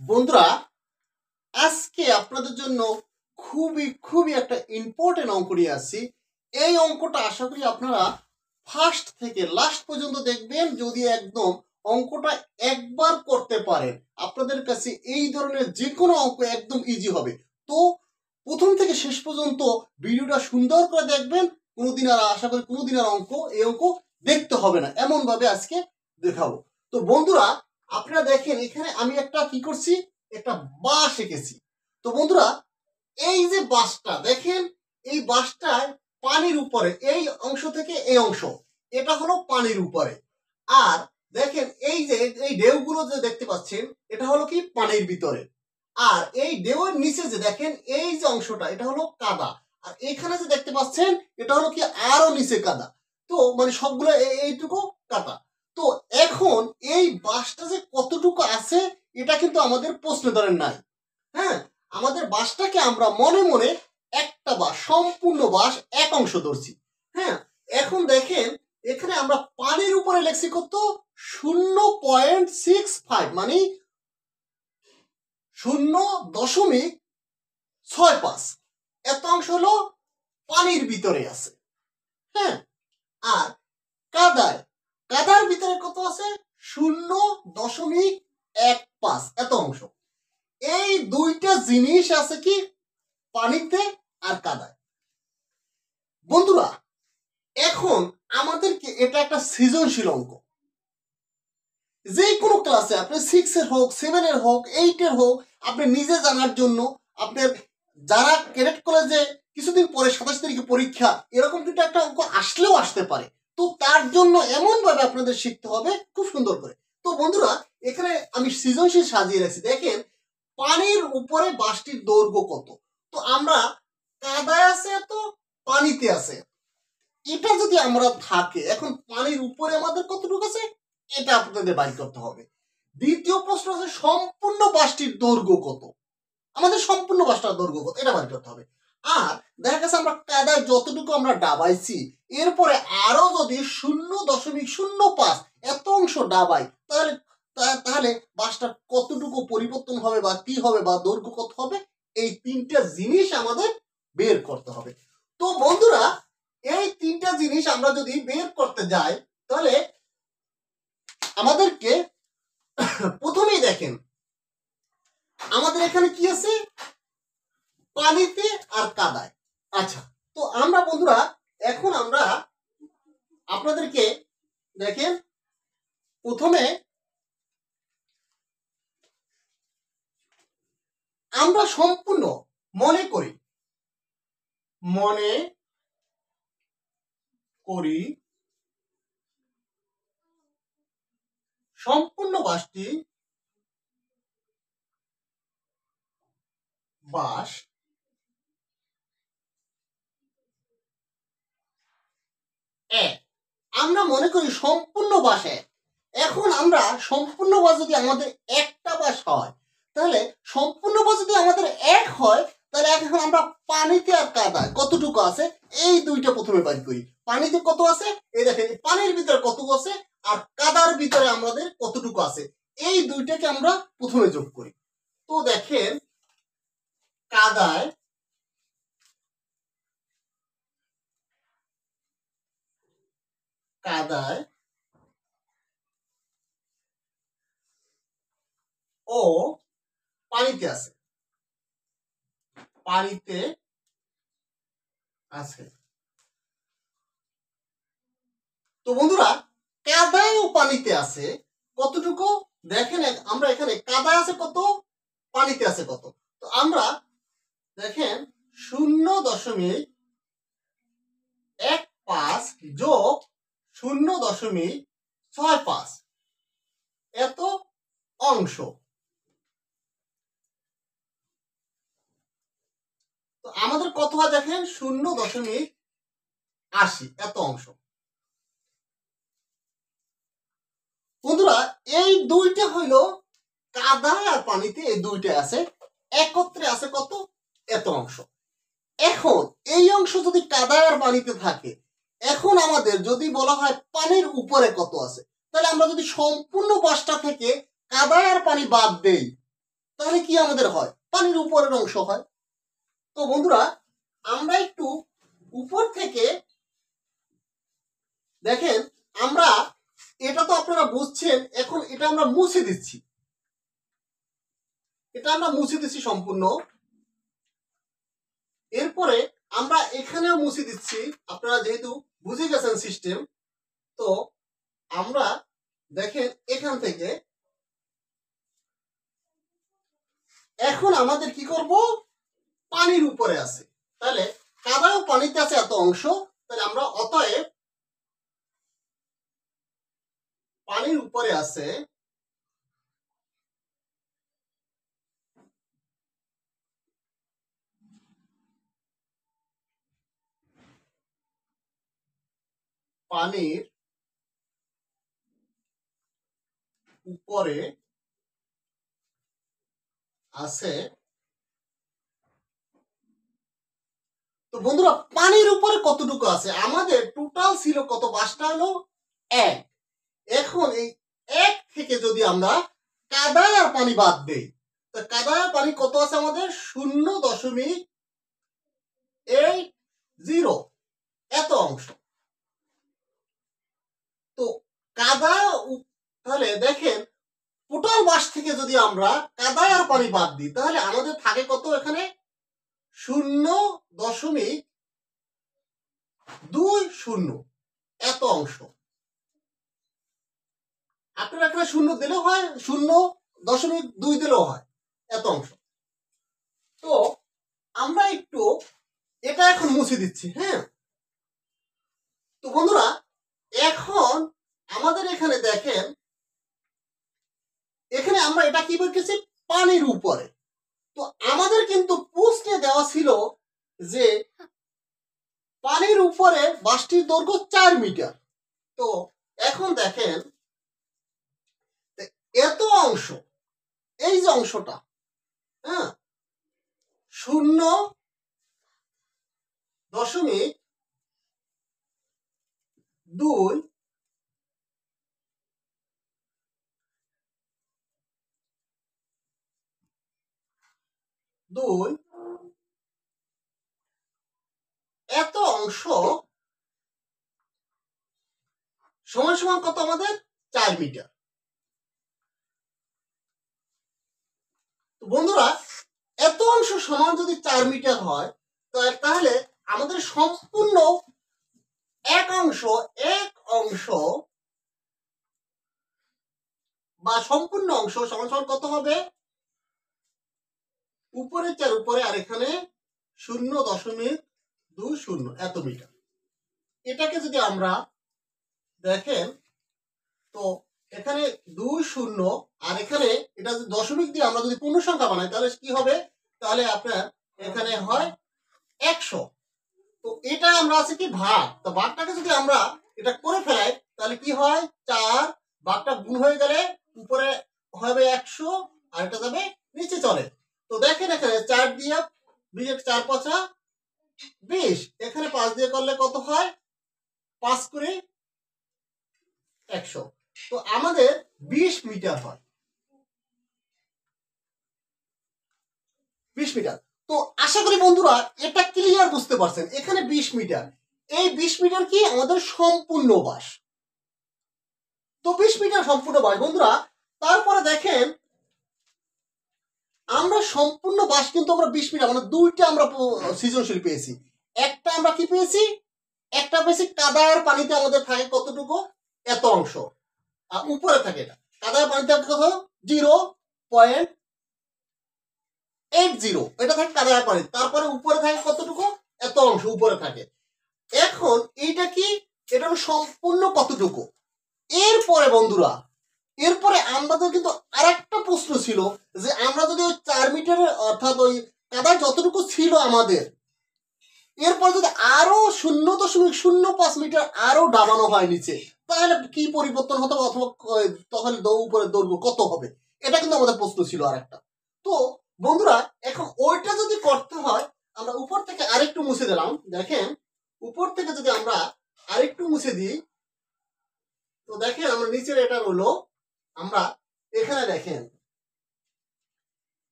বন্ধুরা, আজকে আপনাদের জন্য খুবই একটা ইম্পর্টেন্ট অঙ্ক নিয়ে আসছি। এই অঙ্কটা আশা করি আপনারা ফার্স্ট থেকে লাস্ট পর্যন্ত দেখবেন। যদি একদম অঙ্কটা একবার করতে পারেন, আপনাদের কাছে এই ধরনের যে কোনো অঙ্ক একদম ইজি হবে। তো প্রথম থেকে শেষ পর্যন্ত ভিডিওটা সুন্দর করে দেখবেন। কোনোদিন আর আশা করি কোনোদিন আর এই অঙ্ক দেখতে হবে না, এমন ভাবে আজকে দেখাবো। তো বন্ধুরা, আপনারা দেখেন এখানে আমি একটা কি করছি, একটা বাঁশ এঁকেছি। তো বন্ধুরা, এই যে বাঁশটা দেখেন, এই বাঁশটায় পানির উপরে এই অংশ থেকে এই অংশ, এটা হলো পানির উপরে। আর দেখেন এই যে এই ঢেউগুলো যে দেখতে পাচ্ছেন, এটা হলো কি পানির ভিতরে। আর এই ঢেউয়ের নিচে যে দেখেন এই যে অংশটা, এটা হলো কাদা। আর এখানে যে দেখতে পাচ্ছেন, এটা হলো কি আরো নিচে কাদা। তো মানে সবগুলো এইটুকু কাদা। তো এখন এই বাঁশটা যে কতটুকু আছে, এটা কিন্তু আমাদের প্রশ্ন ধরেন নাই। হ্যাঁ, আমাদের বাঁশটাকে আমরা মনে মনে একটা বাঁশ, সম্পূর্ণ বাঁশ এক অংশ ধরছি। হ্যাঁ, এখন দেখেন এখানে আমরা পানির উপরে লিখছি কত, 0.65, মানে 0.65। এত অংশ হলো পানির ভিতরে আছে। হ্যাঁ, আর কাদার ভিতরে কত আছে, 0.15 এত অংশ। এই দুইটা জিনিস আছে কি পানিতে আর কাদায়। বন্ধুরা, এখন আমাদেরকে এটা একটা সৃজনশীল অঙ্ক। যে কোনো ক্লাসে আপনি 6 এর হোক, 7 এর হোক, 8 এর হোক, আপনি নিজে জানার জন্য, আপনার যারা ক্যাডেট কলেজে কিছুদিন পরে 27 তারিখে পরীক্ষা, এরকম কিন্তু একটা অঙ্ক আসলেও আসতে পারে। তো তার জন্য এমন ভাবে আপনাদের শিখতে হবে খুব সুন্দর করে। তো বন্ধুরা, এখানে আমি সৃজনশীল সাজিয়ে রাখছি। দেখেন পানির উপরে বাঁশটির দৈর্ঘ্য কত। তো আমরা কাদায় আছে এত, পানিতে আছে, এটা যদি আমরা থাকে, এখন পানির উপরে আমাদের কতটুকু আছে, এটা আপনাদের বাইর করতে হবে। দ্বিতীয় প্রশ্ন আছে সম্পূর্ণ বাঁশটির দৈর্ঘ্য কত, আমাদের সম্পূর্ণ বাঁশটার দৈর্ঘ্য কত, এটা বাইর করতে হবে। আর দেখা গেছে আমরা কাদায় যতটুকু আমরা ডাবাইছি, এরপরে আরো যদি 0.05 এত অংশ ডাবাই, তাহলে তাহলে বাঁশটা কতটুকু পরিবর্তন হবে বা কি হবে বা দৈর্ঘ্য কত হবে, এই তিনটা জিনিস আমাদের বের করতে হবে। তো বন্ধুরা, এই তিনটা জিনিস আমরা যদি বের করতে যাই, তাহলে আমাদেরকে প্রথমেই দেখেন আমাদের এখানে কি আছে, পানিতে আর কাদায়। আচ্ছা, তো আমরা বন্ধুরা এখন আমরা আপনাদেরকে দেখেন প্রথমে আমরা সম্পূর্ণ মনে করি সম্পূর্ণ বাঁশ এক। আমরা মনে করি সম্পূর্ণ বাঁশ এক। এখন আমরা সম্পূর্ণ বাঁশ যদি আমাদের একটা বাঁশ হয়, তাহলে সম্পূর্ণ বাঁশ যদি আমাদের এক হয়, তাহলে এখন আমরা পানিতে আর কাদায় কতটুকু আছে এই দুইটা প্রথমে বাইর করি। পানিতে কত আছে, এই দেখেন পানির ভিতরে কত আছে, আর কাদার ভিতরে আমাদের কতটুকু আছে, এই দুইটাকে আমরা প্রথমে যোগ করি। তো দেখেন কাদায় ও পানিতে আছে, তো বন্ধুরা, কাদায় ও পানিতে আছে কতটুকু, দেখেন আমরা এখানে কাদায় আছে কত, পানিতে আছে কত। তো আমরা দেখেন 0.15 যোগ 0.65 এত অংশ। তো আমাদের কত হয় দেখেন, 0.80 এত অংশ। বন্ধুরা, এই দুইটা হইল কাদায় আর পানিতে, এই দুইটা আছে একত্রে আছে কত, এত অংশ। এখন এই অংশ যদি কাদায় আর পানিতে থাকে, এখন আমাদের যদি বলা হয় পানির উপরে কত আছে, তাহলে আমরা যদি সম্পূর্ণ বাঁশটা থেকে কাদায় আর পানি বাদ দেই, তাহলে কি আমাদের হয়? পানির উপরের অংশ হয়। তো বন্ধুরা আমরা একটু উপর থেকে দেখেন, আমরা এটা তো আপনারা বুঝছেন, এখন এটা আমরা মুছে দিচ্ছি, সম্পূর্ণ। এরপরে আমরা এখানেও মুছে দিচ্ছি, আপনারা যেহেতু বুঝে গেছেন সিস্টেম। তো আমরা দেখেন এখান থেকে এখন আমাদের কি করব, পানির উপরে আছে, তাহলে কাদাও পানিতে আছে এত অংশ, তাহলে আমরা অতএব পানির উপরে আছে পানির উপরে আছে। তো বন্ধুরা পানির উপরে কতটুকু আছে? আমাদের টোটাল ছিল কত? বাসটা হলো 1। এখন এই 1 থেকে যদি আমরা কাদায় আর পানি বাদ দেই, তো কাদায় আর পানি কত আছে আমাদের? 0.80 এত অংশ। তো কাদা তাহলে দেখেন টোটাল বাস থেকে যদি আমরা কাদায় আর পানি বাদ দিই, তাহলে আমাদের থাকে কত? এখানে 0.20 এত অংশ। আপনার এখানে 0 দিলেও হয়, 0.2 দিলেও হয়, এত অংশ। তো আমরা একটু এটা এখন মুছে দিচ্ছি। হ্যাঁ, তো বন্ধুরা এখন আমাদের এখানে দেখেন, এখানে আমরা এটা কি বলতেছি? পানির উপরে। তো আমাদের কিন্তু প্রশ্নে দেওয়া ছিল যে পানির উপরে বাসটির দৈর্ঘ্য 4 মিটার। তো এখন দেখেন এত অংশ, এই যে অংশটা, হ্যাঁ, 0.2 এত অংশ সমান সমান কত আমাদের? 4 মিটার। তো বন্ধুরা এত অংশ সমান যদি 4 মিটার হয়, তাহলে আমাদের সম্পূর্ণ এক অংশ বা সম্পূর্ণ অংশ সমান সমান কত হবে? উপরে 4 উপরে, আর এখানে 0.20 এত মিটার। এটাকে যদি আমরা দেখেন, তো এখানে 20 আর এখানে এটা যদি দশমিক দিয়ে আমরা যদি পূর্ণ সংখ্যা বানাই, তাহলে কি হবে? তাহলে আপনার এখানে হয় 100। তো এটা আমরা আছে কি ভাগ, তো ভাগটাকে যদি আমরা এটা করে ফেলাই, তাহলে কি হয়? 4 ভাগটা গুণ হয়ে গেলে উপরে হবে 100 আর এটা যাবে নিচে চলে। তো দেখেন এখানে 4 দিয়ে 4 5 20, এখানে 5 দিয়ে করলে কত হয়? 5 করে 100। তো আমাদের 20 মিটার হয়, 20 মিটার। তো আশা করি বন্ধুরা এটা ক্লিয়ার বুঝতে পারছেন। এখানে 20 মিটার, এই 20 মিটার কি আমাদের সম্পূর্ণ বাস। তো 20 মিটার সম্পূর্ণ বাস বন্ধুরা। তারপরে দেখেন আমরা সম্পূর্ণ বাস কিন্তু আমরা 20 মিটার, মানে দুইটা আমরা সৃজনশীল পেয়েছি। একটা আমরা কি পেয়েছি? একটা পেয়েছি কাদার পানিতে আমাদের থাকে কতটুকু? এত অংশ। আর উপরে থাকে এটা কাদার পানিতে কত? 0.80 এটা থাকে কাদার পানি। তারপরে উপরে থাকে কতটুকু? এত অংশ উপরে থাকে। এখন এইটা কি? এটা সম্পূর্ণ কতটুকু? এরপরে বন্ধুরা এরপরে আমাদের কিন্তু আরেকটা প্রশ্ন ছিল যে আমরা যদি ওই 4 মিটারের অর্থাৎ ওই কাদায় যতটুকু ছিল আমাদের, এরপর যদি আরো 0.05 মিটার আরো ডাবানো হয় নিচে, তাহলে কি পরিবর্তন হতে হবে, অথবা তখন উপরে দৈর্ঘ্য কত হবে? এটা কিন্তু আমাদের প্রশ্ন ছিল আরেকটা। তো বন্ধুরা এখন ওইটা যদি করতে হয়, আমরা উপর থেকে আরেকটু মুছে দিলাম। দেখেন উপর থেকে যদি আমরা আরেকটু মুছে দিই, তো দেখেন আমরা নিচের এটা রইলো। আমরা এখানে দেখেন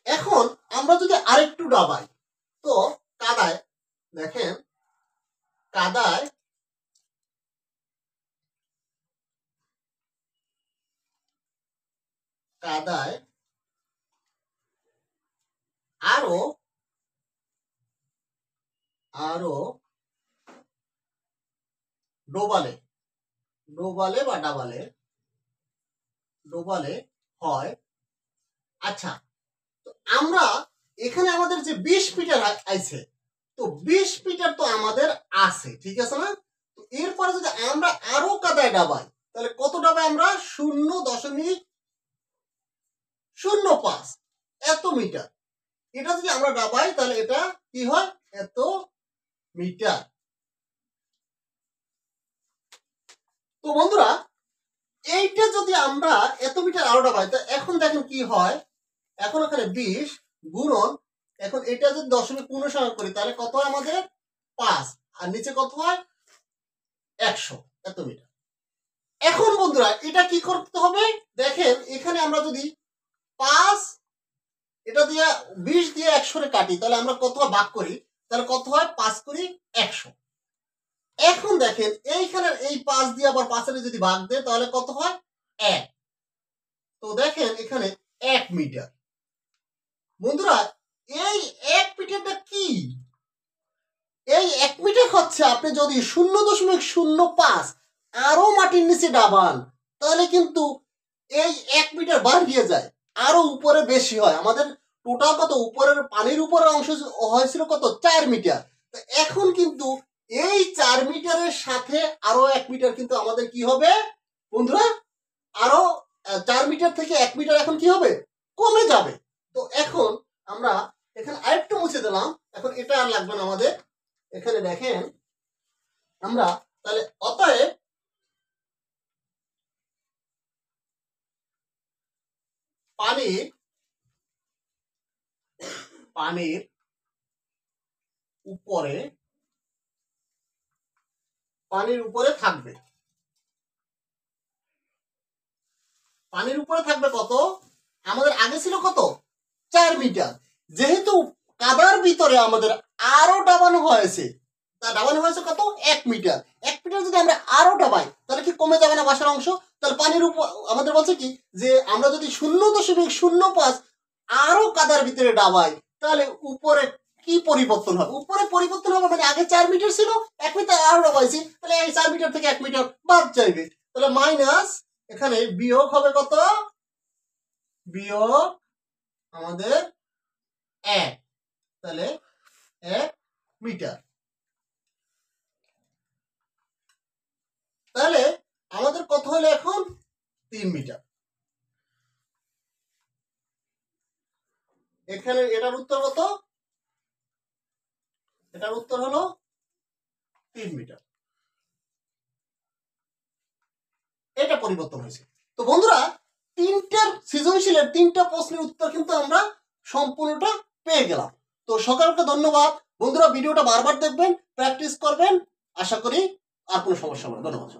এখন আমরা যদি আরেকটু ডাবাই, তো কাদায় দেখেন, কাদায় আরো ডোবালে বা ডোবালে হয়। আচ্ছা, তো আমরা এখানে আমাদের যে 20 মিটার আছে, তো 20 মিটার তো আমাদের আছে, ঠিক আছে না? তো এরপরে যদি আমরা আরো কাদায় ডাবাই, তাহলে কত ডাবাই আমরা? 0.05 এত মিটার। এটা যদি আমরা ডাবাই তাহলে এটা কি হয়? এত মিটার। তো বন্ধুরা, এইটা যদি আমরা এত মিটার আরো ডাবাই, তো এখন দেখেন কি হয়। এখন এখানে 20 গুণন, এখন এটা যদি 0.15 করি তাহলে কত হয় আমাদের? 5, আর নিচে কত হয়? 100 এত মিটার। এখন বন্ধুরা এটা কি করতে হবে? দেখেন এখানে আমরা যদি 5 এটা দিয়ে 20 দিয়ে 100 রে কাটি, তাহলে আমরা কত ভাগ করি, তাহলে কত হয়? 5 করি 100। এখন দেখেন এইখানে এই 5 দিয়ে আবার 5 এর যদি ভাগ দেয় তাহলে কত হয়? 1। তো দেখেন এখানে 1 মিটার। বন্ধুরা, এই 1 মিটারটা কি? এই 1 মিটার হচ্ছে আপনি যদি 0.05 আরো মাটির নিচে ডাবান, তাহলে কিন্তু এই 1 মিটার বাড়িয়ে যায়, আরো উপরে বেশি হয়। আমাদের টোটাল কত উপরের পানির উপরের অংশ হয়েছিল কত? 4 মিটার। তো এখন কিন্তু এই 4 মিটারের সাথে আরো 1 মিটার কিন্তু আমাদের কি হবে বন্ধুরা? আরো 4 মিটার থেকে 1 মিটার এখন কি হবে? কমে যাবে। তো এখন আমরা এখানে আরেকটু মুছে দিলাম, এখন এটা আর লাগবে না আমাদের। এখানে দেখেন আমরা তাহলে অতএব পানির উপরে থাকবে। পানির উপরে থাকবে কত? আমাদের আগে ছিল কত? 4 মিটার। যেহেতু কাদার ভিতরে আমাদের আরো ডাবানো হয়েছে, তা ডাবানো হয়েছে কত? 1 মিটার। 1 মিটার যদি আমরা আরো ডাবাই তাহলে কি কমে যাবে না বাসার অংশ? তাহলে পানির উপর আমাদের বলছে কি যে আমরা যদি 0.05 আরো কাদার ভিতরে ডাবাই, তাহলে উপরে কি পরিবর্তন হবে? উপরে পরিবর্তন হবে মানে আগে 4 মিটার ছিল, 1 মিটার আরো ডাবাইছি, তাহলে এই 4 মিটার থেকে 1 মিটার বাদ যাবে। তাহলে মাইনাস, এখানে বিয়োগ হবে কত? বিয়োগ আমাদের 1, তাহলে 1 মিটার। তাহলে আমাদের কত হলো এখন? 3 মিটার। এখানে এটার উত্তর কত? এটার উত্তর হলো 3 মিটার। এটা পরিবর্তন হয়েছে। তো বন্ধুরা, তিনটার সৃজনশীলের 3টা প্রশ্নের উত্তর কিন্তু আমরা সম্পূর্ণটা পেয়ে গেলাম। তো সকলকে ধন্যবাদ। বন্ধুরা, ভিডিওটা বারবার দেখবেন, প্র্যাকটিস করবেন। আশা করি আর কোনো সমস্যা হবে না। ধন্যবাদ।